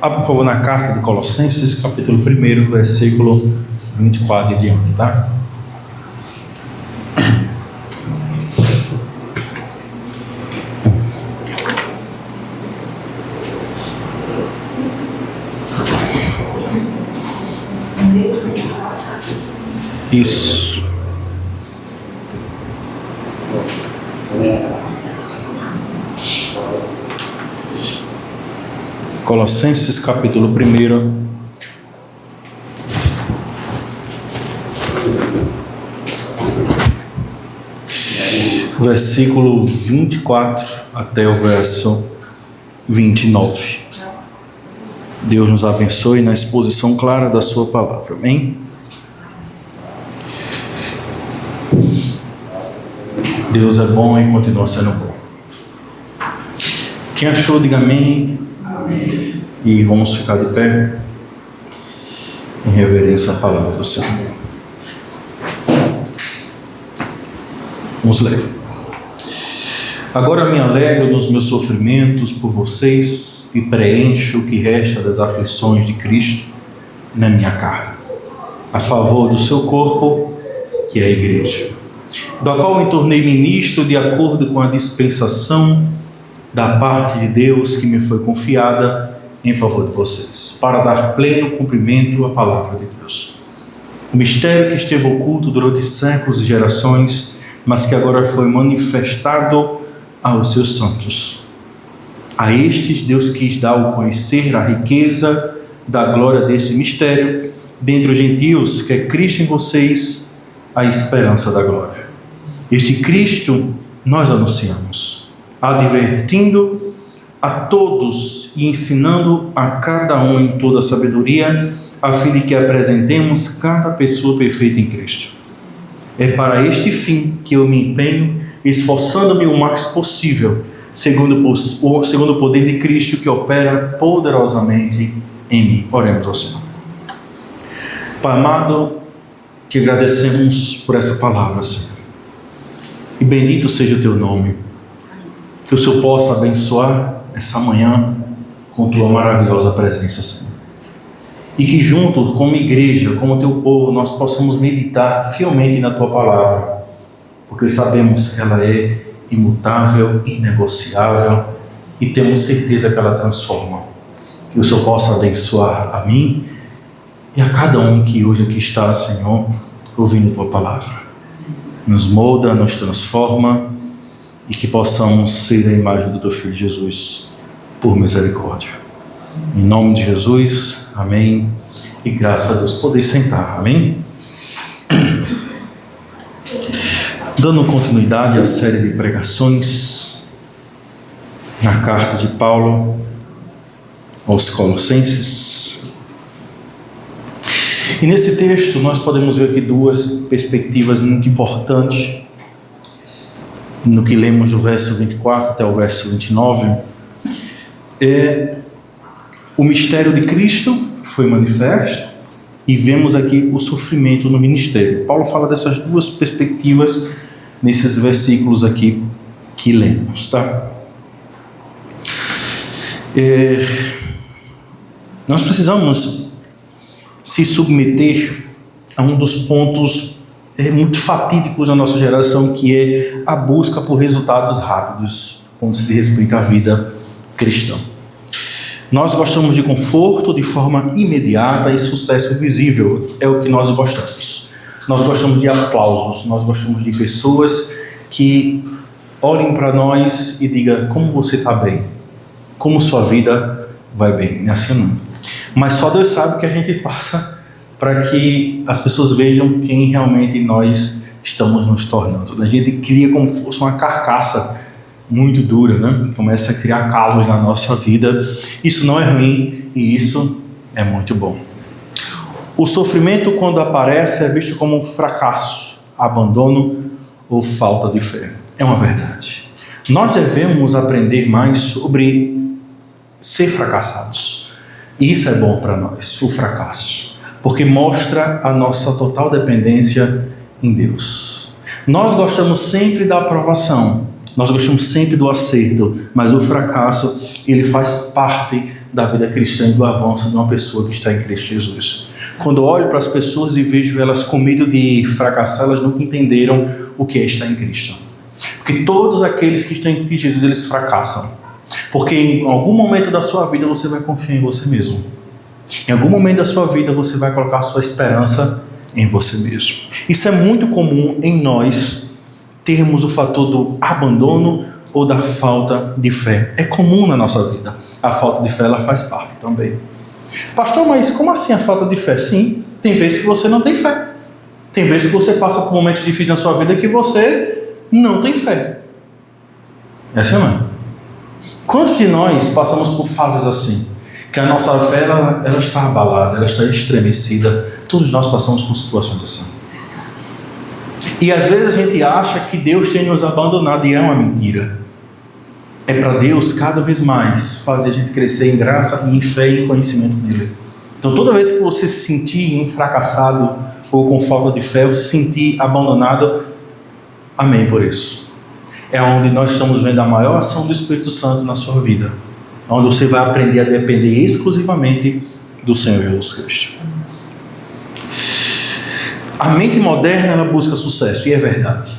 Abra, por favor, na carta de Colossenses, capítulo 1, versículo 24 e diante, tá? Isso. Colossenses, capítulo 1, versículo 24 até o verso 29. Deus nos abençoe na exposição clara da sua palavra. Amém? Deus é bom e continua sendo bom. Quem achou, diga amém. Amém. E vamos ficar de pé em reverência à palavra do Senhor. Vamos ler. Agora me alegro nos meus sofrimentos por vocês e preencho o que resta das aflições de Cristo na minha carne, a favor do seu corpo, que é a igreja, da qual me tornei ministro de acordo com a dispensação da parte de Deus que me foi confiada em favor de vocês, para dar pleno cumprimento à palavra de Deus. O mistério que esteve oculto durante séculos e gerações, mas que agora foi manifestado aos seus santos. A estes Deus quis dar ao conhecer a riqueza da glória desse mistério dentre os gentios, que é Cristo em vocês, a esperança da glória. Este Cristo nós anunciamos, advertindo a todos e ensinando a cada um em toda a sabedoria, a fim de que apresentemos cada pessoa perfeita em Cristo. É para este fim que eu me empenho, esforçando-me o mais possível, segundo o poder de Cristo que opera poderosamente em mim. Oremos ao Senhor. Pai amado, te agradecemos por essa palavra, Senhor. E bendito seja o teu nome. Que o Senhor possa abençoar essa manhã com tua maravilhosa presença, Senhor. E que junto, como igreja, como teu povo, nós possamos meditar fielmente na tua palavra, porque sabemos que ela é imutável, inegociável, e temos certeza que ela transforma. Que o Senhor possa abençoar a mim e a cada um que hoje aqui está, Senhor, ouvindo tua palavra. Nos molda, nos transforma, e que possamos ser a imagem do teu Filho Jesus, por misericórdia. Em nome de Jesus, amém, e graças a Deus. Podem sentar, amém? Dando continuidade à série de pregações na carta de Paulo aos Colossenses. E nesse texto nós podemos ver aqui duas perspectivas muito importantes. No que lemos do verso 24 até o verso 29, o mistério de Cristo foi manifesto e vemos aqui o sofrimento no ministério. Paulo fala dessas duas perspectivas nesses versículos aqui que lemos, tá? Nós precisamos se submeter a um dos pontos muito fatídicos da nossa geração, que é a busca por resultados rápidos quando se diz respeito à vida cristã. Nós gostamos de conforto de forma imediata e sucesso visível, é o que nós gostamos. Nós gostamos de aplausos, nós gostamos de pessoas que olhem para nós e digam como você está bem, como sua vida vai bem, não é assim não. Mas só Deus sabe o que a gente passa para que as pessoas vejam quem realmente nós estamos nos tornando. A gente cria como se fosse uma carcaça muito dura, né? Começa a criar calos na nossa vida. Isso não é ruim e isso é muito bom. O sofrimento, quando aparece, é visto como um fracasso, abandono ou falta de fé. É uma verdade. Nós devemos aprender mais sobre ser fracassados. E isso é bom para nós, o fracasso, porque mostra a nossa total dependência em Deus. Nós gostamos sempre da aprovação, nós gostamos sempre do acerto, mas o fracasso, ele faz parte da vida cristã e do avanço de uma pessoa que está em Cristo Jesus. Quando eu olho para as pessoas e vejo elas com medo de fracassar, elas nunca entenderam o que é estar em Cristo. Porque todos aqueles que estão em Cristo Jesus, eles fracassam. Porque em algum momento da sua vida você vai confiar em você mesmo. Em algum momento da sua vida você vai colocar sua esperança em você mesmo. Isso é muito comum em nós termos o fator do abandono ou da falta de fé. É comum na nossa vida. A falta de fé, ela faz parte também. Pastor, mas como assim a falta de fé? Sim, tem vezes que você não tem fé. Tem vezes que você passa por momentos difíceis na sua vida que você não tem fé. É assim, não é? Quantos de nós passamos por fases assim? Que a nossa fé ela está abalada, ela está estremecida. Todos nós passamos por situações assim. E às vezes a gente acha que Deus tem nos abandonado e é uma mentira. É para Deus cada vez mais fazer a gente crescer em graça, em fé e em conhecimento dele. Então toda vez que você se sentir fracassado ou com falta de fé, ou se sentir abandonado, amém por isso. É onde nós estamos vendo a maior ação do Espírito Santo na sua vida. Onde você vai aprender a depender exclusivamente do Senhor Jesus Cristo. A mente moderna, ela busca sucesso, e é verdade.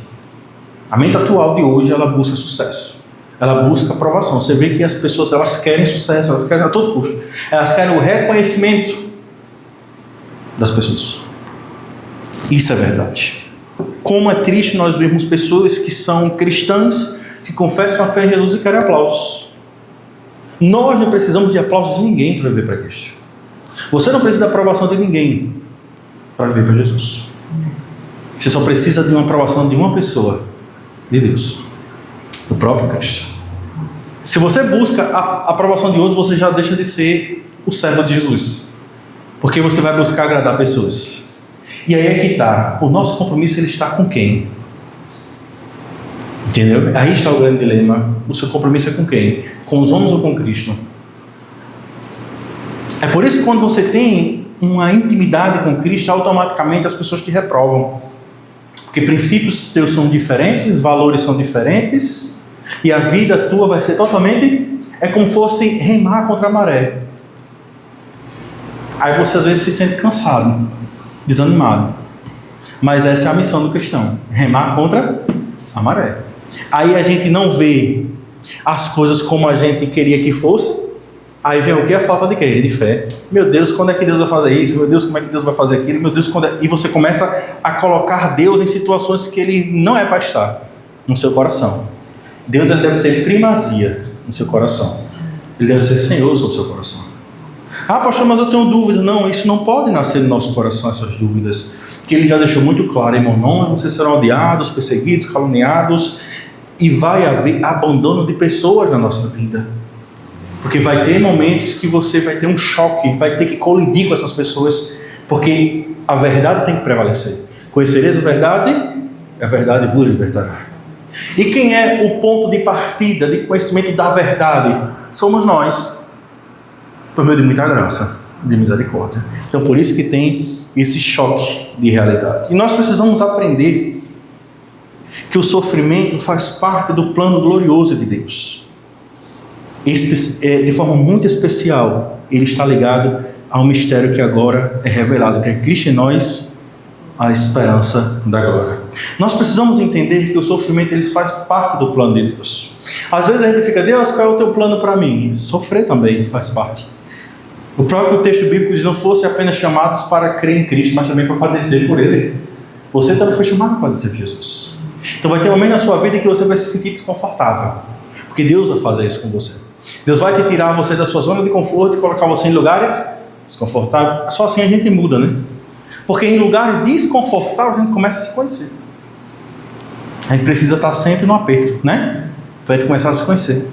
A mente atual de hoje, ela busca sucesso. Ela busca aprovação. Você vê que as pessoas, elas querem sucesso, elas querem a todo custo. Elas querem o reconhecimento das pessoas. Isso é verdade. Como é triste nós vermos pessoas que são cristãs, que confessam a fé em Jesus e querem aplausos. Nós não precisamos de aplausos de ninguém para viver para Cristo. Você não precisa da aprovação de ninguém para viver para Jesus. Você só precisa de uma aprovação de uma pessoa, de Deus, do próprio Cristo. Se você busca a aprovação de outros, você já deixa de ser o servo de Jesus, porque você vai buscar agradar pessoas. E aí é que está, o nosso compromisso ele está com quem? Entendeu? Aí está o grande dilema. O seu compromisso é com quem? Com os homens ou com Cristo? É por isso que quando você tem uma intimidade com Cristo, automaticamente as pessoas te reprovam. Porque princípios teus são diferentes, valores são diferentes, e a vida tua vai ser totalmente... É como se fosse remar contra a maré. Aí você às vezes se sente cansado, desanimado. Mas essa é a missão do cristão. Remar contra a maré. Aí a gente não vê as coisas como a gente queria que fosse. Aí vem o que? A falta de quê? De fé. Meu Deus, quando é que Deus vai fazer isso? Meu Deus, como é que Deus vai fazer aquilo? Meu Deus, quando é... E você começa a colocar Deus em situações que Ele não é para estar no seu coração. Deus ele deve ser primazia no seu coração. Ele deve ser Senhor sobre o seu coração. Ah, pastor, mas eu tenho dúvida. Não, isso não pode nascer no nosso coração, essas dúvidas. Que Ele já deixou muito claro, irmão. Não, vocês serão odiados, perseguidos, caluniados. E vai haver abandono de pessoas na nossa vida. Porque vai ter momentos que você vai ter um choque, vai ter que colidir com essas pessoas, porque a verdade tem que prevalecer. Conhecereis a verdade vos libertará. E quem é o ponto de partida, de conhecimento da verdade? Somos nós, por meio de muita graça, de misericórdia. Então por isso que tem esse choque de realidade. E nós precisamos aprender que o sofrimento faz parte do plano glorioso de Deus. De forma muito especial, ele está ligado ao mistério que agora é revelado, que é Cristo em nós, a esperança da glória. Nós precisamos entender que o sofrimento ele faz parte do plano de Deus. Às vezes a gente fica, Deus, qual é o teu plano para mim? Sofrer também faz parte. O próprio texto bíblico diz, não fosse apenas chamados para crer em Cristo, mas também para padecer por Ele. Você também foi chamado para padecer por Jesus. Então vai ter um momento na sua vida que você vai se sentir desconfortável, porque Deus vai fazer isso com você. Deus vai te tirar você da sua zona de conforto e colocar você em lugares desconfortáveis. Só assim a gente muda, né? Porque em lugares desconfortáveis a gente começa a se conhecer. A gente precisa estar sempre no aperto, né? Para a gente começar a se conhecer.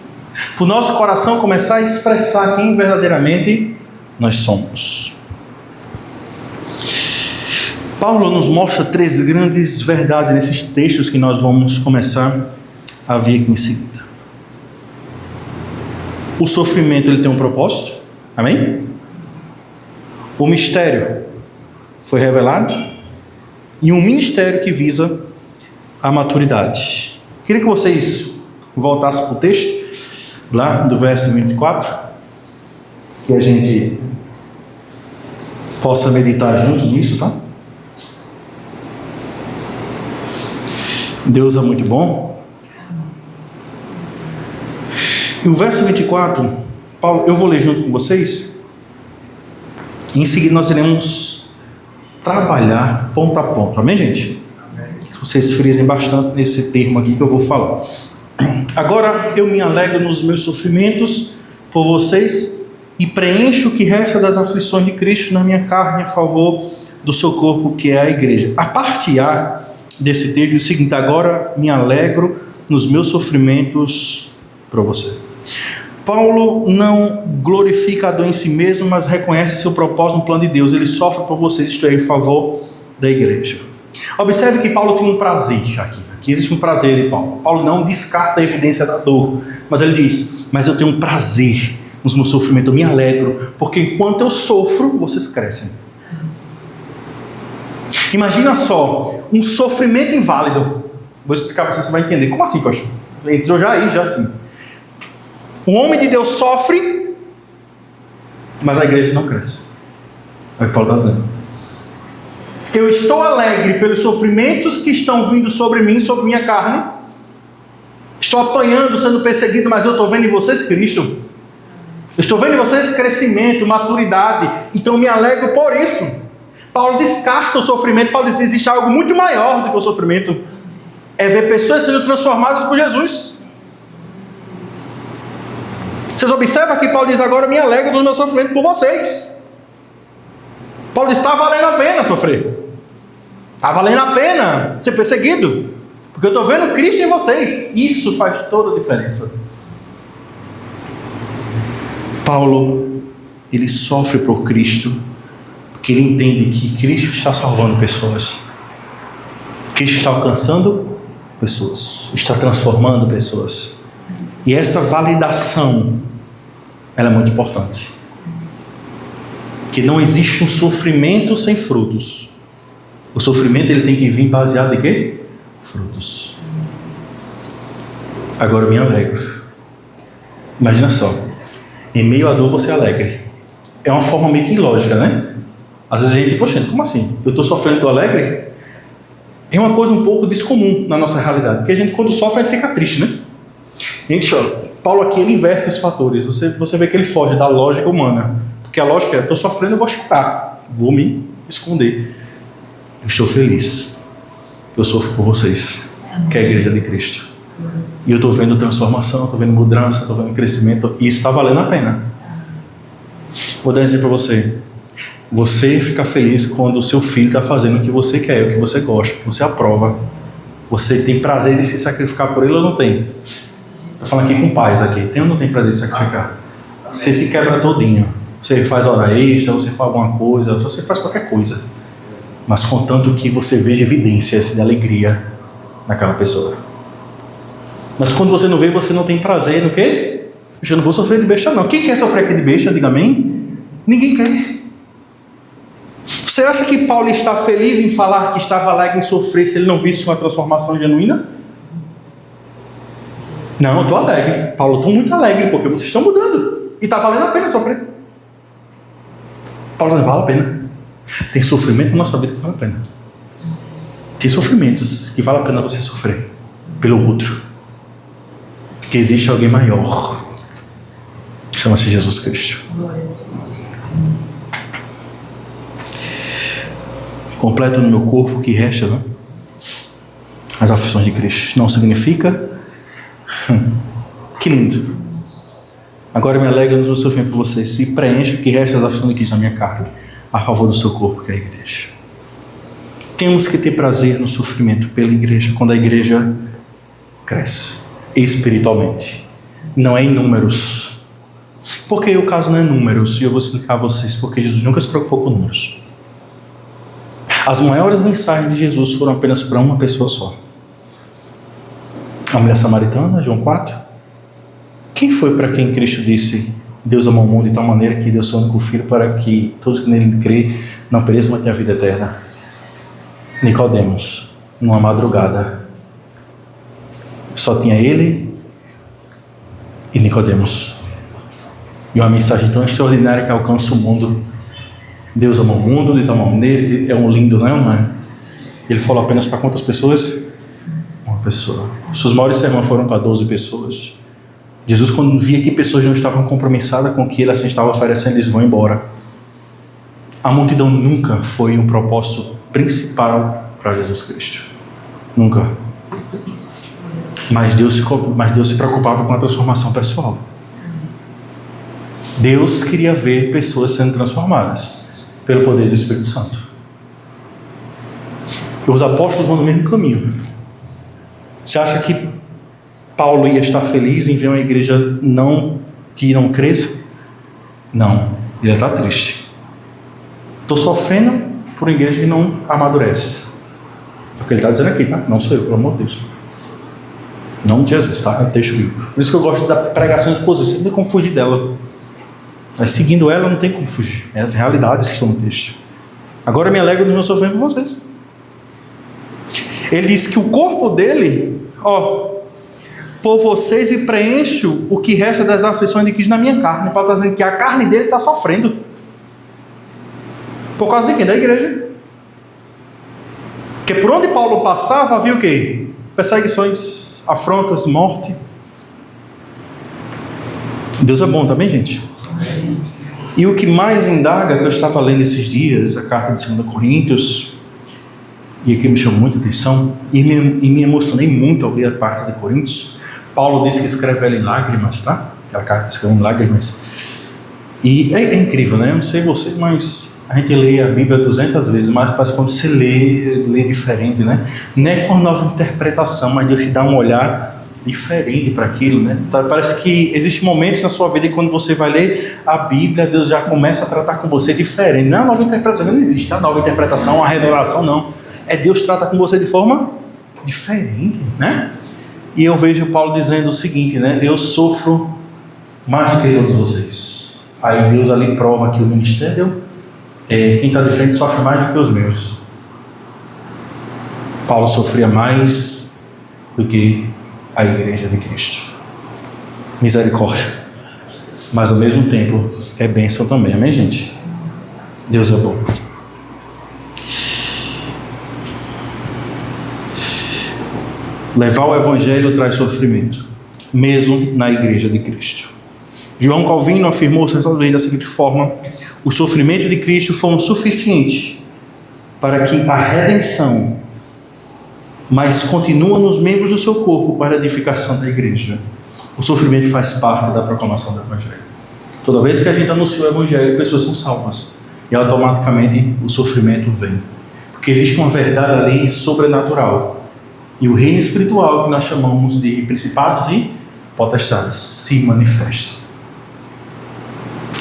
Para o nosso coração começar a expressar quem verdadeiramente nós somos. Paulo nos mostra 3 grandes verdades nesses textos que nós vamos começar a ver aqui em seguida. O sofrimento ele tem um propósito, amém? O mistério foi revelado e um ministério que visa a maturidade. Queria que vocês voltassem para o texto, lá do verso 24. que a gente possa meditar junto nisso, tá? Deus é muito bom. E o verso 24, Paulo, eu vou ler junto com vocês. E em seguida nós iremos trabalhar ponto a ponto. Amém, gente? Vocês frisem bastante nesse termo aqui que eu vou falar. Agora eu me alegro nos meus sofrimentos por vocês e preencho o que resta das aflições de Cristo na minha carne a favor do seu corpo, que é a igreja. A parte A desse texto é o seguinte: agora me alegro nos meus sofrimentos por você. Paulo não glorifica a dor em si mesmo, mas reconhece seu propósito no plano de Deus. Ele sofre por vocês, isto é, em favor da igreja. Observe que Paulo tem um prazer aqui. Aqui existe um prazer em Paulo. Paulo não descarta a evidência da dor, mas ele diz: mas eu tenho um prazer nos meus sofrimentos, eu me alegro, porque enquanto eu sofro, vocês crescem. Imagina só, um sofrimento inválido. Vou explicar para você vai entender. Como assim, pastor? Entrou já aí, já assim. Um homem de Deus sofre, mas a igreja não cresce. É o que Paulo está dizendo. Eu estou alegre pelos sofrimentos que estão vindo sobre mim, sobre minha carne. Estou apanhando, sendo perseguido, mas eu estou vendo em vocês Cristo. Eu estou vendo em vocês crescimento, maturidade. Então eu me alegro por isso. Paulo descarta o sofrimento. Paulo diz: existe algo muito maior do que o sofrimento. É ver pessoas sendo transformadas por Jesus. Vocês observam que Paulo diz: agora me alegro do meu sofrimento por vocês. Paulo diz: está valendo a pena sofrer. Está valendo a pena ser perseguido. Porque eu estou vendo Cristo em vocês. Isso faz toda a diferença. Paulo, ele sofre por Cristo, porque ele entende que Cristo está salvando pessoas. Cristo está alcançando pessoas. Está transformando pessoas. E essa validação, ela é muito importante. Que não existe um sofrimento sem frutos. O sofrimento ele tem que vir baseado em quê? Frutos. Agora eu me alegro. Imagina só. Em meio à dor você é alegre. É uma forma meio que ilógica, né? Às vezes a gente, poxa, como assim? Eu estou sofrendo e estou alegre? É uma coisa um pouco descomum na nossa realidade. Porque a gente, quando sofre, a gente fica triste, né? Gente, Paulo aqui ele inverte os fatores. Você vê que ele foge da lógica humana. Porque a lógica é: eu estou sofrendo, eu vou chorar, vou me esconder. Eu estou feliz. Eu sofro por vocês, que é a igreja de Cristo. E eu estou vendo transformação, estou vendo mudança, estou vendo crescimento. E isso está valendo a pena. Vou dar um exemplo para você. Você fica feliz quando o seu filho está fazendo o que você quer, o que você gosta, o que você aprova. Você tem prazer de se sacrificar por ele ou não tem? Estou falando aqui com pais aqui. Tem ou não tem prazer de sacrificar? Você se quebra todinho. Você faz hora extra, você faz alguma coisa, você faz qualquer coisa. Mas contanto que você veja evidências de alegria naquela pessoa. Mas quando você não vê, você não tem prazer no quê? Eu não vou sofrer de besta não. Quem quer sofrer aqui de besta? Diga amém. Ninguém quer. Você acha que Paulo está feliz em falar que estava alegre em sofrer se ele não visse uma transformação genuína? Não, eu estou alegre. Paulo, estou muito alegre porque vocês estão mudando. E está valendo a pena sofrer. Paulo, não vale a pena. Tem sofrimento na nossa vida que vale a pena. Tem sofrimentos que vale a pena você sofrer pelo outro. Porque existe alguém maior. Chama-se Jesus Cristo. Completo no meu corpo o que resta, não? As aflições de Cristo. Não significa... Que lindo. Agora eu me alegro no meu sofrimento por vocês. E preencho o que resta das aflições de Cristo na minha carne, a favor do seu corpo, que é a igreja. Temos que ter prazer no sofrimento pela igreja, quando a igreja cresce espiritualmente. Não é em números. Porque o caso não é números, e eu vou explicar a vocês porque Jesus nunca se preocupou com números. As maiores mensagens de Jesus foram apenas para uma pessoa só. A mulher samaritana, João 4. Quem foi para quem Cristo disse: Deus amou o mundo de tal maneira que deu seu único filho para que todos que nele crê não pereçam, mas tenham a vida eterna? Nicodemos, numa madrugada. Só tinha ele e Nicodemos. E uma mensagem tão extraordinária que alcança o mundo. Deus ama o mundo de tal maneira, é um lindo, não é? Ele falou apenas para quantas pessoas? Uma pessoa. Seus maiores sermões foram para 12 pessoas. Jesus, quando via que pessoas não estavam compromissadas com o que ele assim estava oferecendo, eles vão embora. A multidão nunca foi um propósito principal para Jesus Cristo. Nunca. Mas Deus se preocupava com a transformação pessoal. Deus queria ver pessoas sendo transformadas pelo poder do Espírito Santo. E os apóstolos vão no mesmo caminho. Você acha que Paulo ia estar feliz em ver uma igreja que não cresça? Não, ele está triste. Estou sofrendo por uma igreja que não amadurece. É o que ele está dizendo aqui, tá? Não sou eu, pelo amor de Deus. Não de Jesus, tá? É o texto bíblico. Por isso que eu gosto da pregação expositiva, você não tem como fugir dela. Mas seguindo ela, não tem como fugir. É as realidades que estão no texto. Agora me alegro dos meus sofrimentos com vocês. Ele diz que o corpo dele, por vocês e preencho o que resta das aflições de Cristo na minha carne. Paulo está dizendo que a carne dele está sofrendo. Por causa de quem? Da igreja. Porque por onde Paulo passava havia o quê? Perseguições, afrontas, morte. Deus é bom também, gente. E o que mais indaga, que eu estava lendo esses dias, a carta de 2 Coríntios, e aqui me chamou muita atenção, e me emocionei muito ao ler a carta de Coríntios. Paulo disse que escreve ela em lágrimas, tá? Aquela carta escreve em lágrimas. E é incrível, né? Eu não sei você, mas a gente lê a Bíblia 200 vezes, mas parece que quando você lê diferente, né? Não é com nova interpretação, mas Deus te dá um olhar diferente para aquilo, né? Parece que existem momentos na sua vida que quando você vai ler a Bíblia, Deus já começa a tratar com você diferente. Não é uma nova interpretação, não existe, tá? Nova interpretação, uma revelação, não. É Deus trata com você de forma diferente, né? E eu vejo Paulo dizendo o seguinte, né? Eu sofro mais do que todos vocês. Aí Deus ali prova que o ministério, quem está de frente sofre mais do que os meus. Paulo sofria mais do que a igreja de Cristo. Misericórdia. Mas ao mesmo tempo é bênção também, amém, gente? Deus é bom. Levar o evangelho traz sofrimento, mesmo na igreja de Cristo. João Calvino afirmou certa vez da seguinte forma: os sofrimentos de Cristo foram suficientes para que a redenção, mas continua nos membros do seu corpo para a edificação da igreja. O sofrimento faz parte da proclamação do evangelho. Toda vez que a gente anuncia o evangelho, pessoas são salvas e automaticamente o sofrimento vem, porque existe uma verdade ali sobrenatural. E o reino espiritual, que nós chamamos de principados e potestades, se manifesta.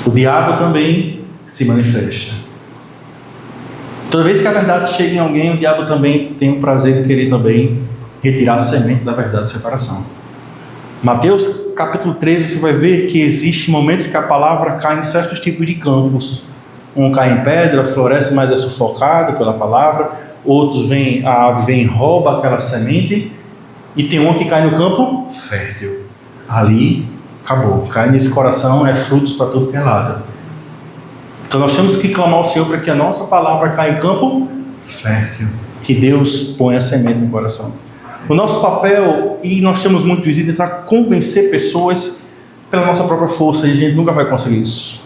O diabo também se manifesta. Toda vez que a verdade chega em alguém, o diabo também tem o prazer de querer também retirar a semente da verdade de separação. Mateus capítulo 13, você vai ver que existem momentos que a palavra cai em certos tipos de campos. Um cai em pedra, floresce, mas é sufocado pela palavra. Outros a ave vem e rouba aquela semente. E tem um que cai no campo fértil. Ali, acabou. Cai nesse coração, frutos para tudo que é lado. Então nós temos que clamar ao Senhor para que a nossa palavra caia em campo fértil. Que Deus ponha a semente no coração. O nosso papel, e nós temos muito isso, é tentar convencer pessoas pela nossa própria força. E a gente nunca vai conseguir isso.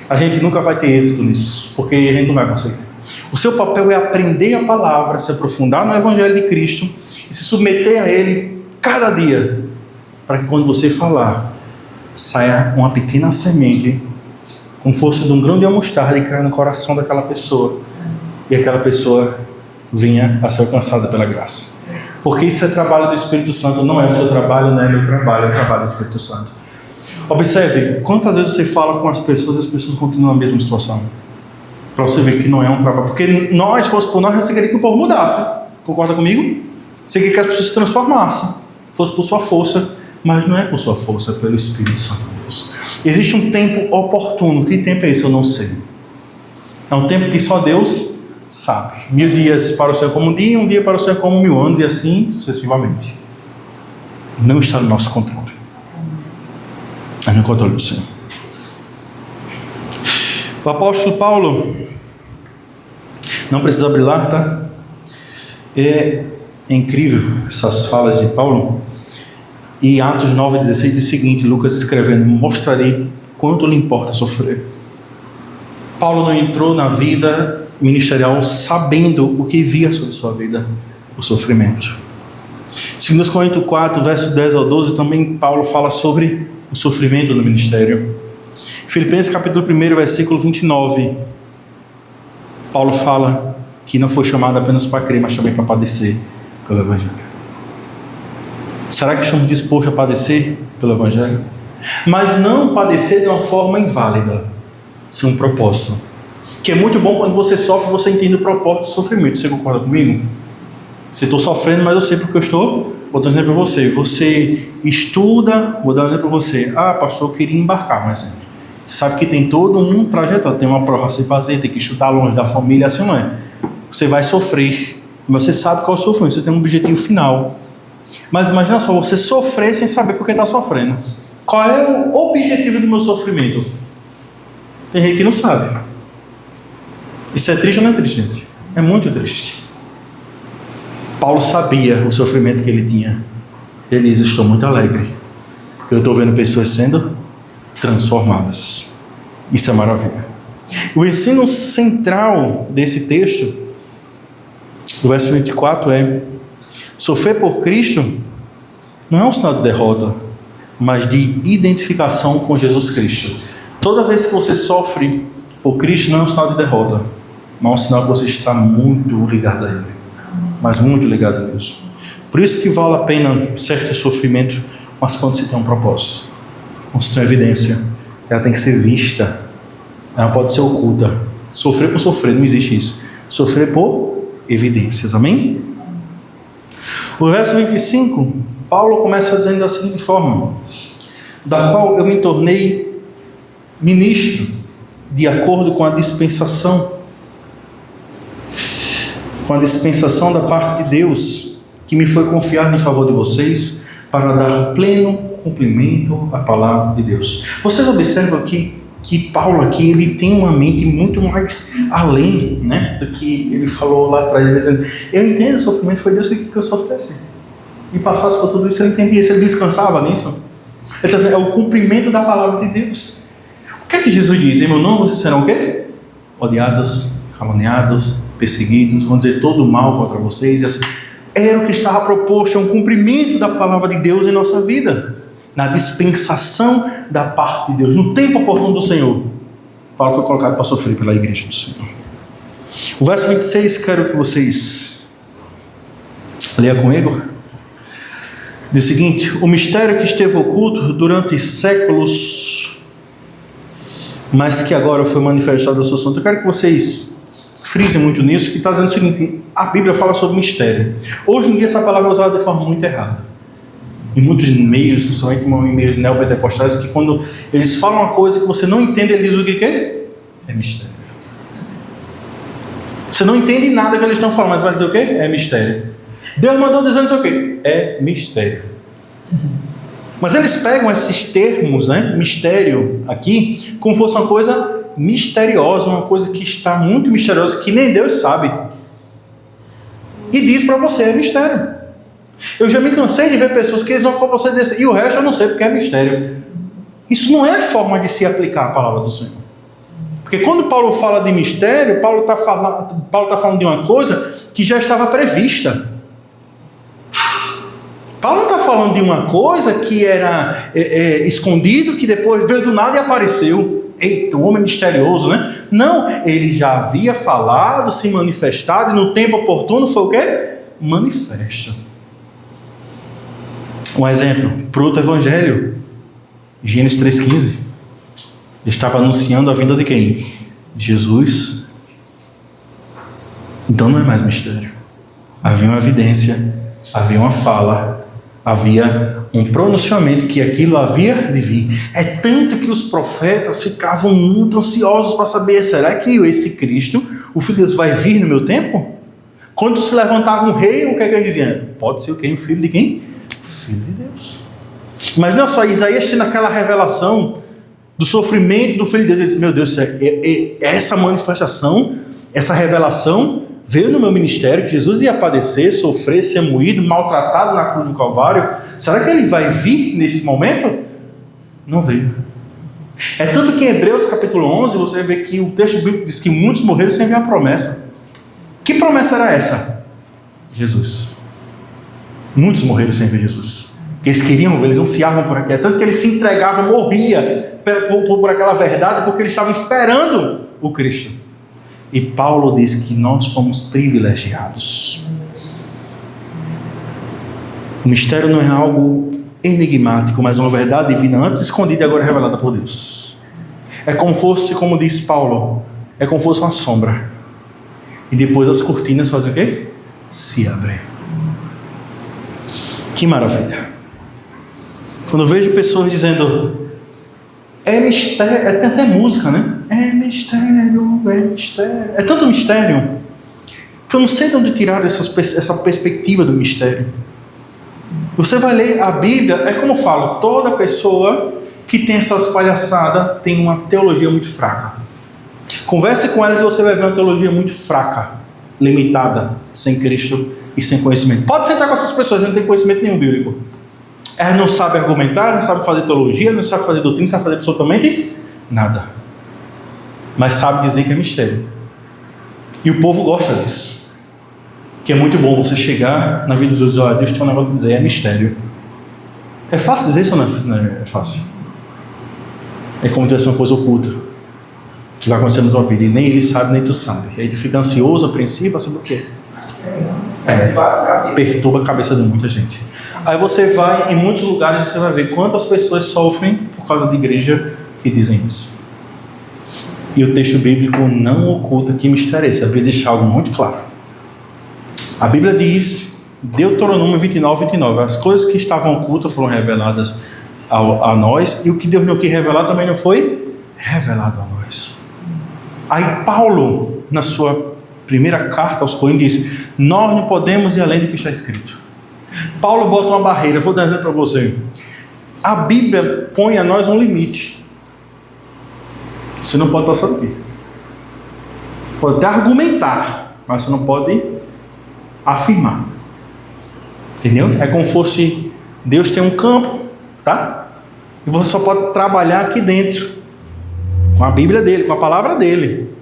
A gente nunca vai ter êxito nisso, porque a gente não vai conseguir. O seu papel é aprender a palavra, se aprofundar no Evangelho de Cristo e se submeter a Ele cada dia, para que quando você falar, saia uma pequena semente com força de um grão de mostarda e caia no coração daquela pessoa e aquela pessoa venha a ser alcançada pela graça. Porque isso é trabalho do Espírito Santo, não é o seu trabalho, não é meu trabalho, é o trabalho do Espírito Santo. Observe, quantas vezes você fala com as pessoas continuam na mesma situação. Para você ver que não é um trabalho. Porque se fosse por nós, você queria que o povo mudasse. Concorda comigo? Você queria que as pessoas se transformassem. Fosse por sua força. Mas não é por sua força, é pelo Espírito Santo de Deus. Existe um tempo oportuno. Que tempo é esse? Eu não sei. É um tempo que só Deus sabe. 1000 dias para o Senhor como um dia, um dia para o Senhor como 1000 anos, e assim sucessivamente. Não está no nosso controle. É no controle do Senhor. O apóstolo Paulo, não precisa abrir lá, tá? É incrível essas falas de Paulo. E Atos 9,16 diz o seguinte, Lucas escrevendo: mostrarei quanto lhe importa sofrer. Paulo não entrou na vida ministerial sabendo o que via sobre sua vida, o sofrimento. 2 Coríntios 4, verso 10 ao 12, também Paulo fala sobre o sofrimento no ministério. Filipenses capítulo 1, versículo 29, Paulo fala que não foi chamado apenas para crer, mas também para padecer pelo Evangelho. Será que estamos dispostos a padecer pelo Evangelho? Mas não padecer de uma forma inválida, sem um propósito. Que é muito bom quando você sofre, você entende o propósito do sofrimento. Você concorda comigo? Se estou sofrendo, mas eu sei porque eu estou. Vou dar um exemplo para você. Você estuda, vou dar um exemplo para você. Ah, pastor, eu queria embarcar, mas sabe que tem todo um trajetório, tem uma prova a se fazer, tem que estudar longe da família, assim não é. Você vai sofrer, mas você sabe qual é o sofrimento, você tem um objetivo final. Mas imagina só, você sofrer sem saber por que está sofrendo. Qual é o objetivo do meu sofrimento? Tem gente que não sabe. Isso é triste ou não é triste, gente? É muito triste. Paulo sabia o sofrimento que ele tinha. Ele diz: estou muito alegre, porque eu estou vendo pessoas sendo transformadas. Isso é maravilha. O ensino central desse texto, do verso 24, é: sofrer por Cristo não é um sinal de derrota, mas de identificação com Jesus Cristo. Toda vez que você sofre por Cristo, não é um sinal de derrota, mas é um sinal que você está muito ligado a Ele, mas muito ligado a Deus. Por isso que vale a pena certo sofrimento, mas quando se tem um propósito, quando se tem evidência, ela tem que ser vista, ela não pode ser oculta. Sofrer por sofrer, não existe isso. Sofrer por evidências, amém? O verso 25, Paulo começa dizendo da seguinte forma: da qual eu me tornei ministro, de acordo com a dispensação da parte de Deus, que me foi confiada em favor de vocês, para dar pleno cumprimento à palavra de Deus. Vocês observam que Paulo aqui, ele tem uma mente muito mais além, né, do que ele falou lá atrás, dizendo: eu entendo o sofrimento, foi Deus que eu sofresse e passasse por tudo isso. Ele entendia isso, ele descansava nisso. Ele está dizendo: é o cumprimento da palavra de Deus. O que é que Jesus diz? Em meu nome vocês serão o quê? Odiados, caluniados, perseguidos, vão dizer todo o mal contra vocês. E assim, era o que estava proposto, é um cumprimento da palavra de Deus em nossa vida, na dispensação da parte de Deus, no tempo oportuno do Senhor. Paulo foi colocado para sofrer pela igreja do Senhor. O verso 26, quero que vocês leiam comigo. Diz o seguinte: o mistério que esteve oculto durante séculos, mas que agora foi manifestado ao seu santo. Eu quero que vocês frisem muito nisso, que está dizendo o seguinte: a Bíblia fala sobre mistério. Hoje em dia essa palavra é usada de forma muito errada. Em muitos meios, principalmente em meios neopentecostais, que quando eles falam uma coisa que você não entende, eles dizem o que é? É mistério. Você não entende nada que eles estão falando, mas vai dizer o quê? É mistério. Deus mandou dizer não sei o quê? É mistério. Mas eles pegam esses termos, né, mistério aqui, como fosse uma coisa misteriosa, uma coisa que está muito misteriosa, que nem Deus sabe. E diz para você: é mistério. Eu já me cansei de ver pessoas que eles vão com você desse, e o resto eu não sei porque é mistério. Isso não é a forma de se aplicar a palavra do Senhor. Porque quando Paulo fala de mistério, Paulo está falando de uma coisa que já estava prevista. Paulo não está falando de uma coisa que era escondido, que depois veio do nada e apareceu. Eita, o homem misterioso, né? Não, ele já havia falado, se manifestado, e no tempo oportuno foi o quê? Manifesto. Um exemplo, proto evangelho, Gênesis 3,15. Estava anunciando a vinda de quem? De Jesus. Então não é mais mistério. Havia uma evidência, havia uma fala, havia um pronunciamento que aquilo havia de vir. É tanto que os profetas ficavam muito ansiosos para saber: será que esse Cristo, o Filho de Deus, vai vir no meu tempo? Quando se levantava um rei, o que é que eles diziam? Pode ser o quê? O filho de quem? O Filho de Deus. Mas não só Isaías tendo aquela revelação do sofrimento do Filho de Deus. Ele diz, meu Deus, essa manifestação, essa revelação veio no meu ministério, que Jesus ia padecer, sofrer, ser moído, maltratado na cruz do Calvário. Será que ele vai vir nesse momento? Não veio. É tanto que em Hebreus capítulo 11, você vai ver que o texto bíblico diz que muitos morreram sem ver a promessa. Que promessa era essa? Jesus. Muitos morreram sem ver Jesus. Eles queriam ver, eles ansiavam por aquilo. Tanto que eles se entregavam, morriam por aquela verdade, porque eles estavam esperando o Cristo. E Paulo diz que nós fomos privilegiados. O mistério não é algo enigmático, mas uma verdade divina antes escondida e agora revelada por Deus. É como fosse, como diz Paulo, é como fosse uma sombra. E depois as cortinas fazem o quê? Se abrem. Que maravilha. Quando eu vejo pessoas dizendo, é mistério, tem até música, né? É mistério, é mistério. É tanto mistério que eu não sei de onde tiraram essa perspectiva do mistério. Você vai ler a Bíblia, é como eu falo, toda pessoa que tem essas palhaçadas tem uma teologia muito fraca. Converse com elas e você vai ver uma teologia muito fraca, limitada, sem Cristo e sem conhecimento. Pode sentar com essas pessoas, não tem conhecimento nenhum bíblico. Elas não sabem argumentar, não sabem fazer teologia, não sabem fazer doutrina, não sabem fazer absolutamente nada. Mas sabe dizer que é mistério. E o povo gosta disso. Que é muito bom você chegar na vida dos outros e dizer, Deus tem um negócio para dizer, é mistério. É fácil dizer isso ou não é fácil? É como se fosse uma coisa oculta que vai acontecer na tua vida e nem ele sabe, nem tu sabe. Aí ele fica ansioso, apreensivo, sabe o quê? Perturba a cabeça de muita gente. Aí você vai, em muitos lugares, você vai ver quantas pessoas sofrem por causa de igreja que dizem isso. E o texto bíblico não oculta que mistério é esse. A Bíblia deixa algo muito claro. A Bíblia diz, Deuteronômio 29, as coisas que estavam ocultas foram reveladas a nós, e o que Deus não quis revelar também não foi revelado a nós. Aí Paulo, na sua primeira carta aos Coríntios, diz, nós não podemos ir além do que está escrito. Paulo bota uma barreira, vou dar um exemplo para você. A Bíblia põe a nós um limite. Você não pode passar daqui. Pode até argumentar, mas você não pode afirmar. Entendeu? É como se fosse Deus tem um campo, tá? E você só pode trabalhar aqui dentro, com a Bíblia dele, com a palavra dele.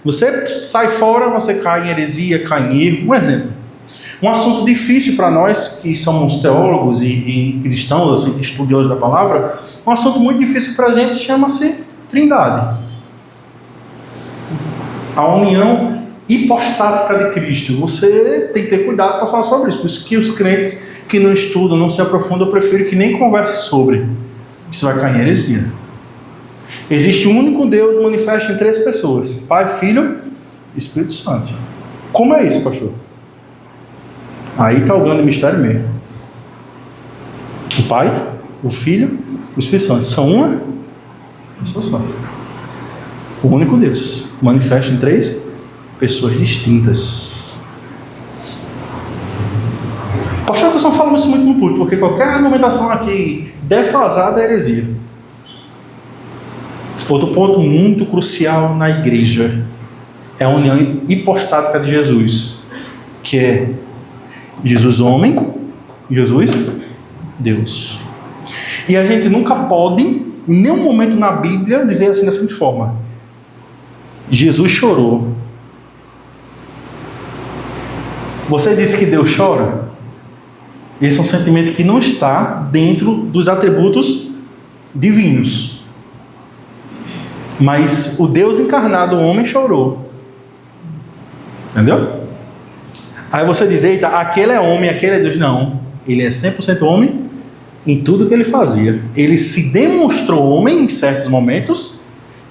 Você sai fora, você cai em heresia, cai em erro. Um exemplo. Um assunto difícil para nós, que somos teólogos e cristãos, assim, estudiosos da palavra, um assunto muito difícil para a gente chama-se Trindade. A união hipostática de Cristo. Você tem que ter cuidado para falar sobre isso. Por isso que os crentes que não estudam, não se aprofundam, eu prefiro que nem converse sobre. Isso vai cair em heresia. Existe um único Deus manifesto em 3 pessoas: Pai, Filho e Espírito Santo. Como é isso, pastor? Aí está o grande mistério mesmo. O Pai, o Filho e o Espírito Santo são uma pessoa só. O único Deus manifesto em 3 pessoas distintas. Pastor, que eu só falo isso muito no público, porque qualquer argumentação aqui defasada é heresia. Outro ponto muito crucial na igreja é a união hipostática de Jesus, que é Jesus homem, Jesus Deus. E a gente nunca pode, em nenhum momento na Bíblia, dizer assim da seguinte forma: Jesus chorou. Você disse que Deus chora? Esse é um sentimento que não está dentro dos atributos divinos. Mas o Deus encarnado, o homem, chorou. Entendeu? Aí você diz, eita, aquele é homem, aquele é Deus. Não, ele é 100% homem em tudo que ele fazia. Ele se demonstrou homem em certos momentos,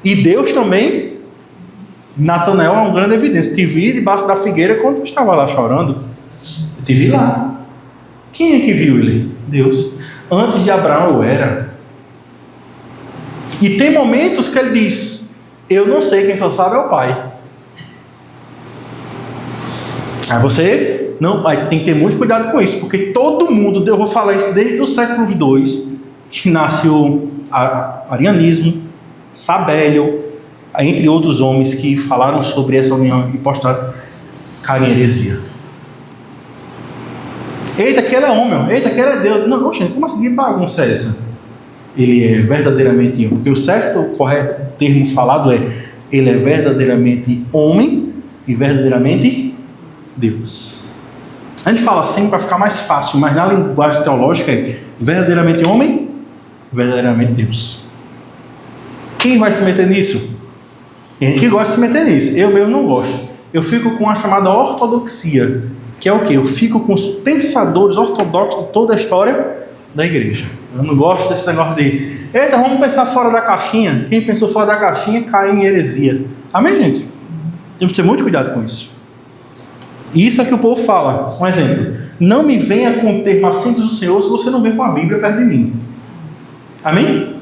e Deus também. Natanael é uma grande evidência. Te vi debaixo da figueira quando tu estava lá chorando. Eu te vi lá. Quem é que viu ele? Deus. Antes de Abraão eu era. E tem momentos que ele diz, eu não sei, quem só sabe é o Pai. Aí você tem que ter muito cuidado com isso, porque todo mundo, eu vou falar isso desde o século II, que nasce o arianismo, Sabélio, entre outros homens que falaram sobre essa união hipostática, caem em heresia. Eita, aquele é homem, eita, aquele é Deus. Não, gente, como assim? Que bagunça é essa? Ele é verdadeiramente homem, porque o certo, o correto termo falado é: ele é verdadeiramente homem e verdadeiramente Deus. A gente fala assim para ficar mais fácil, mas na linguagem teológica é verdadeiramente homem, verdadeiramente Deus. Quem vai se meter nisso? Tem gente que gosta de se meter nisso. Eu mesmo não gosto. Eu fico com a chamada ortodoxia, que é o quê? Eu fico com os pensadores ortodoxos de toda a história da igreja. Eu não gosto desse negócio de eita, vamos pensar fora da caixinha. Quem pensou fora da caixinha cai em heresia. Amém, gente? Temos que ter muito cuidado com isso. Isso é que o povo fala. Um exemplo: não me venha com o termo assentos do Senhor se você não vem com a Bíblia perto de mim. Amém?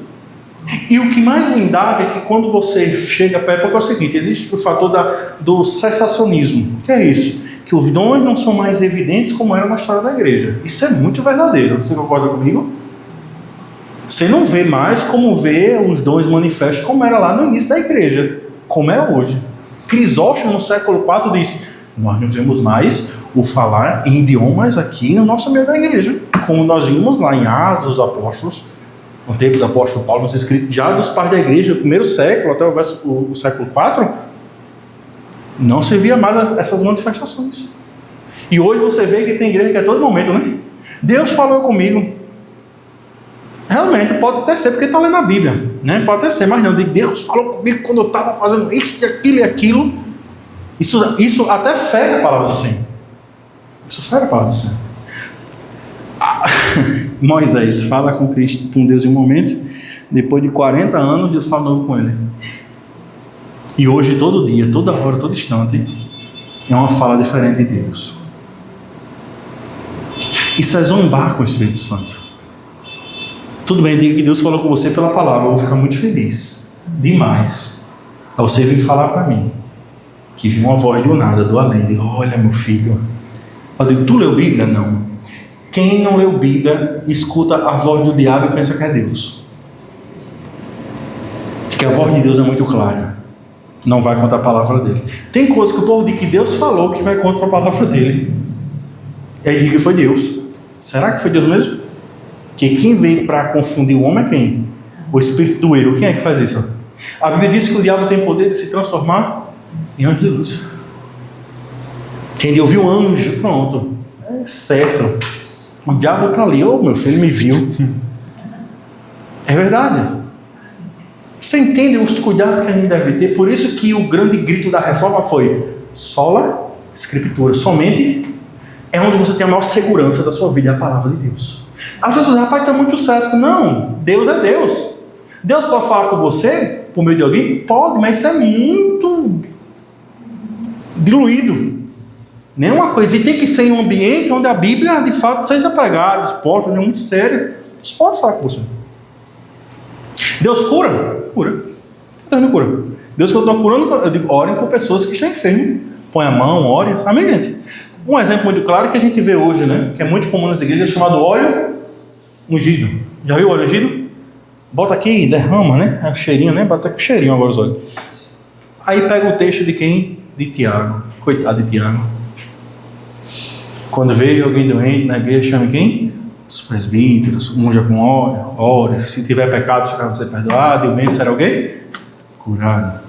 E o que mais me indaga é que quando você chega perto, porque é o seguinte: existe o fator do cessacionismo. O que é isso? Que os dons não são mais evidentes como eram na história da igreja. Isso é muito verdadeiro. Você concorda comigo? Você não vê mais como vê os dons manifestos como era lá no início da igreja, como é hoje. Crisóstomo, no século IV, disse: nós não vemos mais o falar em idiomas aqui no nosso meio da igreja, como nós vimos lá em Atos dos Apóstolos, no tempo do apóstolo Paulo, nos escritos já dos pais da igreja, do primeiro século até o século IV, não se via mais essas manifestações. E hoje você vê que tem igreja que a todo momento, né? Deus falou comigo. Realmente, pode até ser porque está lendo a Bíblia, né? Pode até ser, mas não, Deus falou comigo quando eu estava fazendo isso, aquilo e aquilo. Isso até fere a palavra do Senhor. Isso fere a palavra do Senhor. Moisés fala com Cristo, com Deus em um momento. Depois de 40 anos, Deus fala novo com ele. E hoje, todo dia, toda hora, todo instante, é uma fala diferente de Deus. Isso é zombar com o Espírito Santo. Tudo bem, diga que Deus falou com você pela palavra, eu vou ficar muito feliz. Demais. Aí você vem falar para mim que viu uma voz do nada, do além, de olha meu filho. Eu digo: tu leu Bíblia? Não. Quem não leu Bíblia, escuta a voz do diabo e pensa que é Deus. Porque a voz de Deus é muito clara. Não vai contra a palavra dele. Tem coisa que o povo diz que Deus falou que vai contra a palavra dele. E aí diga que foi Deus. Será que foi Deus mesmo? Que quem veio para confundir o homem é quem? O espírito do erro. Quem é que faz isso? A Bíblia diz que o diabo tem poder de se transformar em anjo de luz. Quem ouviu um anjo, pronto. É certo. O diabo está ali. Ô, meu filho, me viu. É verdade. Você entende os cuidados que a gente deve ter? Por isso que o grande grito da reforma foi sola escritura. Somente é onde você tem a maior segurança da sua vida, é a palavra de Deus. Às vezes, rapaz, está muito certo. Não, Deus é Deus. Deus pode falar com você por meio de alguém? Pode, mas isso é muito diluído. Nenhuma coisa. E tem que ser em um ambiente onde a Bíblia, de fato, seja pregada, exposta, é muito sério. Deus pode falar com você. Deus cura? Cura. Deus não cura. Deus, que eu estou curando, eu digo, orem por pessoas que estão enfermas. Põe a mão, ore. Amém, gente? Um exemplo muito claro que a gente vê hoje, né? Que é muito comum nas igrejas, é chamado óleo ungido. Já viu o óleo ungido? Bota aqui, derrama, né? É o cheirinho, né? Bota com o cheirinho agora os olhos. Aí pega o texto de quem? De Tiago. Coitado de Tiago. Quando veio alguém doente na igreja, chama quem? Os presbíteros, unja com óleo, ore. Se tiver pecado, vai ser perdoado. E o bem será alguém? Curado.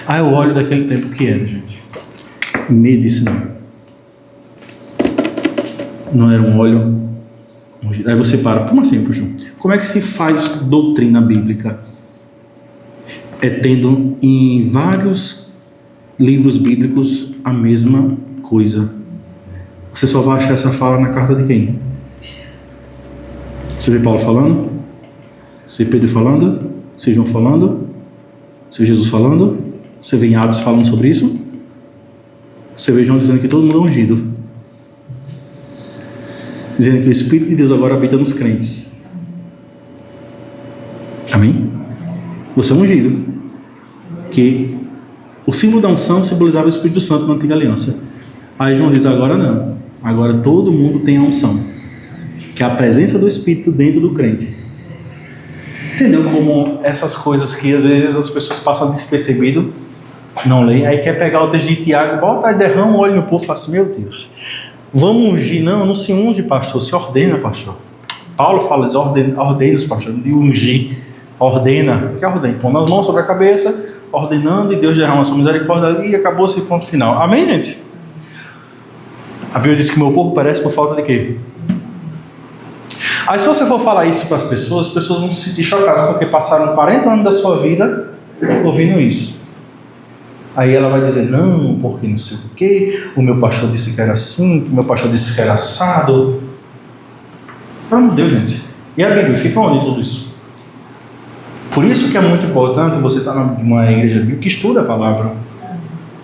Aí o óleo daquele tempo que era, gente? Medicinal. Não era um óleo ungido. Aí você para. Como assim, puxa? Como é que se faz doutrina bíblica? É tendo em vários livros bíblicos a mesma coisa. Você só vai achar essa fala na carta de quem? Você vê Paulo falando? Você vê Pedro falando? Você vê João falando? Você vê Jesus falando? Você vê Atos falando sobre isso? Você vê João dizendo que todo mundo é ungido. Dizendo que o Espírito de Deus agora habita nos crentes. Amém? Você é ungido. Que o símbolo da unção simbolizava o Espírito Santo na antiga aliança. Aí João diz, agora não. Agora todo mundo tem a unção. Que é a presença do Espírito dentro do crente. Entendeu como essas coisas que às vezes as pessoas passam despercebido, não leem, aí quer pegar o texto de Tiago, bota aí, derrama o óleo no povo e fala assim, meu Deus, vamos ungir. Não se unge, pastor, se ordena, pastor. Paulo fala, ordena-os, pastor, de ungir, ordena, que ordena, põe as mãos sobre a cabeça, ordenando, e Deus derrama sua misericórdia ali, e acabou-se o ponto final. Amém, gente? A Bíblia diz que meu povo perece por falta de quê? Aí se você for falar isso para as pessoas vão se sentir chocadas, porque passaram 40 anos da sua vida ouvindo isso. Aí ela vai dizer, não, porque não sei o quê, o meu pastor disse que era assim, o meu pastor disse que era assado. Pelo amor de Deus, gente. E a Bíblia, fica onde tudo isso? Por isso que é muito importante você estar numa igreja bíblica que estuda a palavra,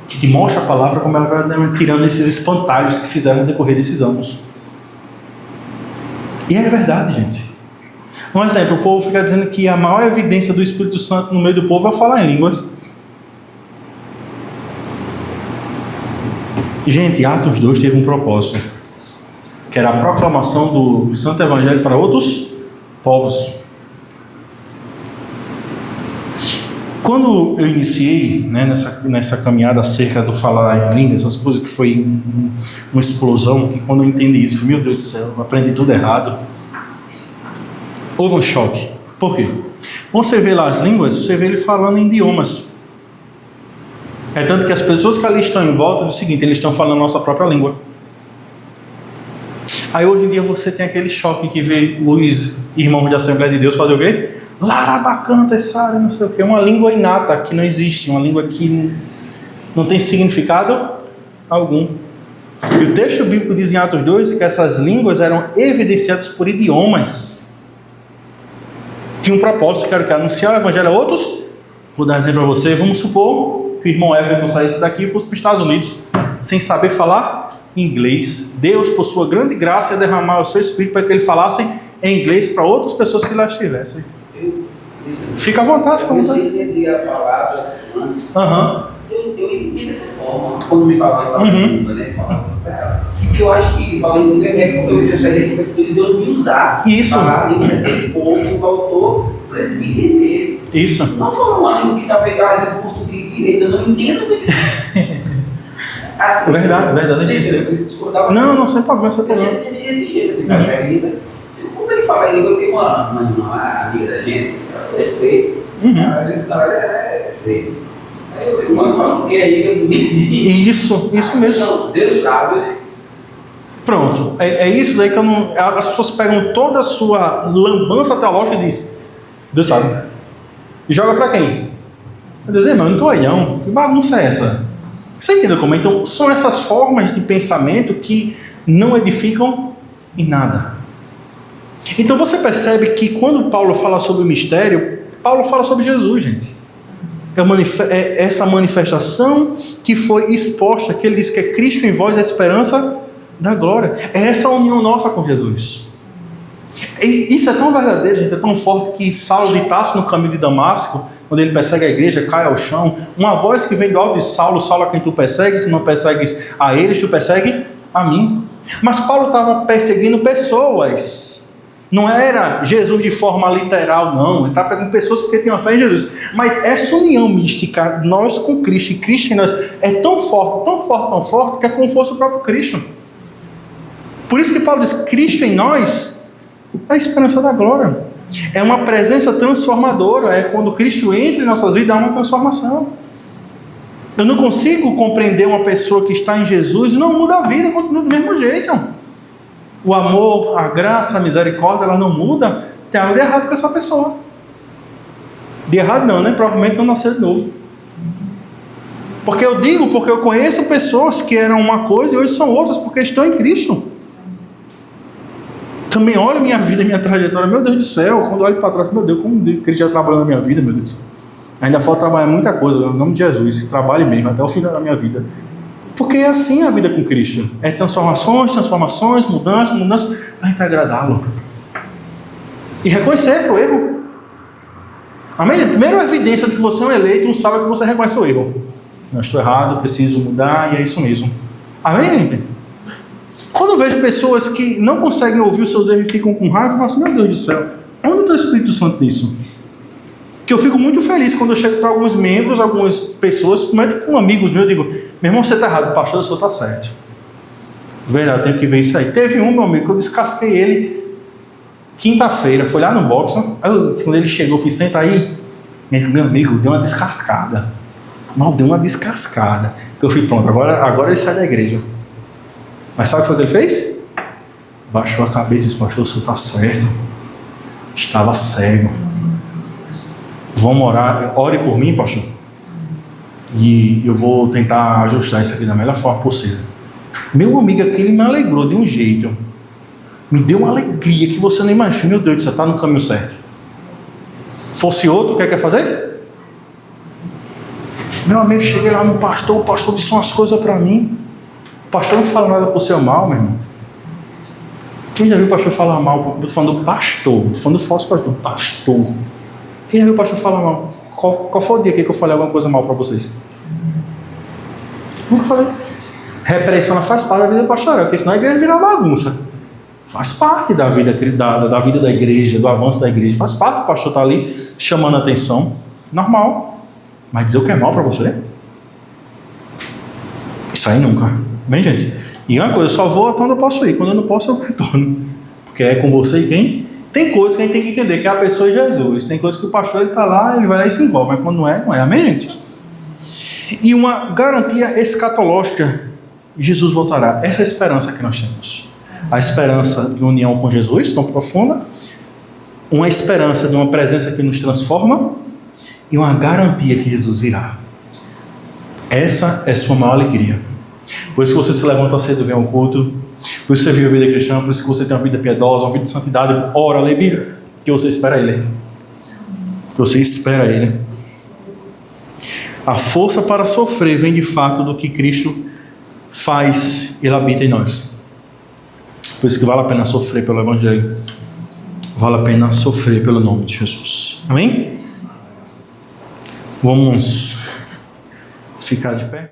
que te mostra a palavra como ela vai tirando esses espantalhos que fizeram no decorrer desses anos. E é verdade, gente. Um exemplo, o povo fica dizendo que a maior evidência do Espírito Santo no meio do povo é falar em línguas. Gente, Atos 2 teve um propósito, que era a proclamação do Santo Evangelho para outros povos. Quando eu iniciei, né, nessa caminhada acerca do falar em línguas, essas coisas que foi uma explosão, que quando eu entendi isso, meu Deus do céu, eu aprendi tudo errado. Houve um choque. Por quê? Quando você vê lá as línguas, você vê ele falando em idiomas. É tanto que as pessoas que ali estão em volta do seguinte, eles estão falando a nossa própria língua. Aí hoje em dia você tem aquele choque que vê os irmãos de Assembleia de Deus fazer o quê? Larabacanta, Sara, não sei o quê. Uma língua inata que não existe, uma língua que não tem significado algum. E o texto bíblico diz em Atos 2 que essas línguas eram evidenciadas por idiomas. Tinha um propósito, que era anunciar o evangelho a outros. Vou dar um exemplo para você. Vamos supor que o irmão Everton saísse daqui e fosse para os Estados Unidos, sem saber falar inglês. Deus, por sua grande graça, ia derramar o seu espírito para que ele falasse em inglês para outras pessoas que lá estivessem. Fica à vontade, fica à vontade. Eu entendi a palavra antes. Eu entendi dessa forma. Quando me falava em língua, né? Porque eu acho que falando em língua eu sei que ele deu me usar. Isso. Falar a língua daquele povo, o autor, para ele me entender. Isso. Não falar uma língua que talvez às vezes português direito eu não entendo. Assim, verdade. Não, sem problema, sem problema. Eu entendi desse jeito, assim, como ele fala em língua, porque uma amiga da gente, respeito. Esse cara é dele. Aí o irmão fala o que é ele. Isso mesmo. Não, Deus sabe. Pronto, é isso daí que eu não. As pessoas pegam toda a sua lambança teológica e dizem, Deus sabe. E joga pra quem? Eu digo, irmão, eu não estou aí não. Que bagunça é essa? Você entendeu como? Então, são essas formas de pensamento que não edificam em nada. Então, você percebe que quando Paulo fala sobre o mistério, Paulo fala sobre Jesus, gente. É essa manifestação que foi exposta, que ele diz que é Cristo em vós, a esperança da glória. É essa união nossa com Jesus. E isso é tão verdadeiro, gente, é tão forte que Saulo de Tarso, no caminho de Damasco, quando ele persegue a igreja, cai ao chão, uma voz que vem do alto de Saulo, Saulo a quem tu persegues, tu não persegues a eles, tu persegue a mim. Mas Paulo estava perseguindo pessoas, não era Jesus de forma literal, não, ele estava perseguindo pessoas porque tinham fé em Jesus. Mas essa união mística, nós com Cristo e Cristo em nós, é tão forte, tão forte, tão forte, que é como fosse o próprio Cristo. Por isso que Paulo diz, Cristo em nós é a esperança da glória. É uma presença transformadora. É quando Cristo entra em nossas vidas, há uma transformação. Eu não consigo compreender uma pessoa que está em Jesus e não muda a vida, continua do mesmo jeito. O amor, a graça, a misericórdia, ela não muda. Tem algo de errado com essa pessoa. De errado não, né? Provavelmente não nasceu de novo. Porque eu conheço pessoas que eram uma coisa e hoje são outras, porque estão em Cristo. Também olho minha vida, minha trajetória, meu Deus do céu, quando olho para trás, meu Deus, como Cristo já trabalhou na minha vida, meu Deus. Ainda falta trabalhar muita coisa, no nome de Jesus, trabalhe mesmo, até o final da minha vida. Porque é assim a vida com Cristo. É transformações, mudanças, para a gente agradá-lo. E reconhecer seu erro. Amém? A primeira evidência de que você é um eleito, não sabe que você reconhece o erro. Eu estou errado, preciso mudar, e é isso mesmo. Amém, gente? Quando eu vejo pessoas que não conseguem ouvir os seus erros e ficam com raiva, eu falo assim, meu Deus do céu, onde está o Espírito Santo nisso? que eu fico muito feliz quando eu chego para alguns membros, algumas pessoas, principalmente com amigos meus, eu digo, meu irmão, você está errado, pastor, o senhor está certo. Verdade, eu tenho que ver isso aí. Teve um, meu amigo, que eu descasquei ele quinta-feira, foi lá no box, quando ele chegou, eu fiz, senta aí. Meu amigo, deu uma descascada. Mal, deu uma descascada. Que eu fui, pronto, agora ele sai da igreja. Mas sabe o que foi que ele fez? Baixou a cabeça e disse, pastor, o senhor está certo. Estava cego. Vamos orar, ore por mim, pastor. E eu vou tentar ajustar isso aqui da melhor forma possível. Meu amigo, aquele me alegrou de um jeito. Me deu uma alegria que você não imagina. Meu Deus, você está no caminho certo. Fosse outro, o que quer fazer? Meu amigo, cheguei lá no pastor, o pastor disse umas coisas para mim. O pastor não fala nada por seu mal, meu irmão. Quem já viu o pastor falar mal? Estou falando do pastor, estou falando do falso pastor, pastor. Quem já viu o pastor falar mal? Qual foi o dia que eu falei alguma coisa mal para vocês? Nunca falei. Repressão faz parte da vida pastoral, porque senão a igreja vira bagunça. Faz parte da vida da igreja, do avanço da igreja. Faz parte, o pastor está ali chamando a atenção. Normal. Mas dizer o que é mal para você? Isso aí nunca. Bem, gente. E uma coisa, eu só vou quando eu posso ir. Quando eu não posso, eu retorno. Porque é com você e quem? Tem coisas que a gente tem que entender, que é a pessoa de Jesus. Tem coisas que o pastor está lá, ele vai lá e se envolve. Mas quando não é, não é. Amém, gente? E uma garantia escatológica, Jesus voltará. Essa é a esperança que nós temos. A esperança de união com Jesus, tão profunda. Uma esperança de uma presença que nos transforma. E uma garantia que Jesus virá. Essa é sua maior alegria. Por isso que você se levanta cedo e vem ao culto. Por isso que você vive a vida cristã. Por isso que você tem uma vida piedosa, uma vida de santidade. Ora, lê Bíblia. Que você espera Ele. Que você espera Ele. A força para sofrer vem de fato do que Cristo faz. Ele habita em nós. Por isso que vale a pena sofrer pelo Evangelho. Vale a pena sofrer pelo nome de Jesus. Amém? Vamos ficar de pé.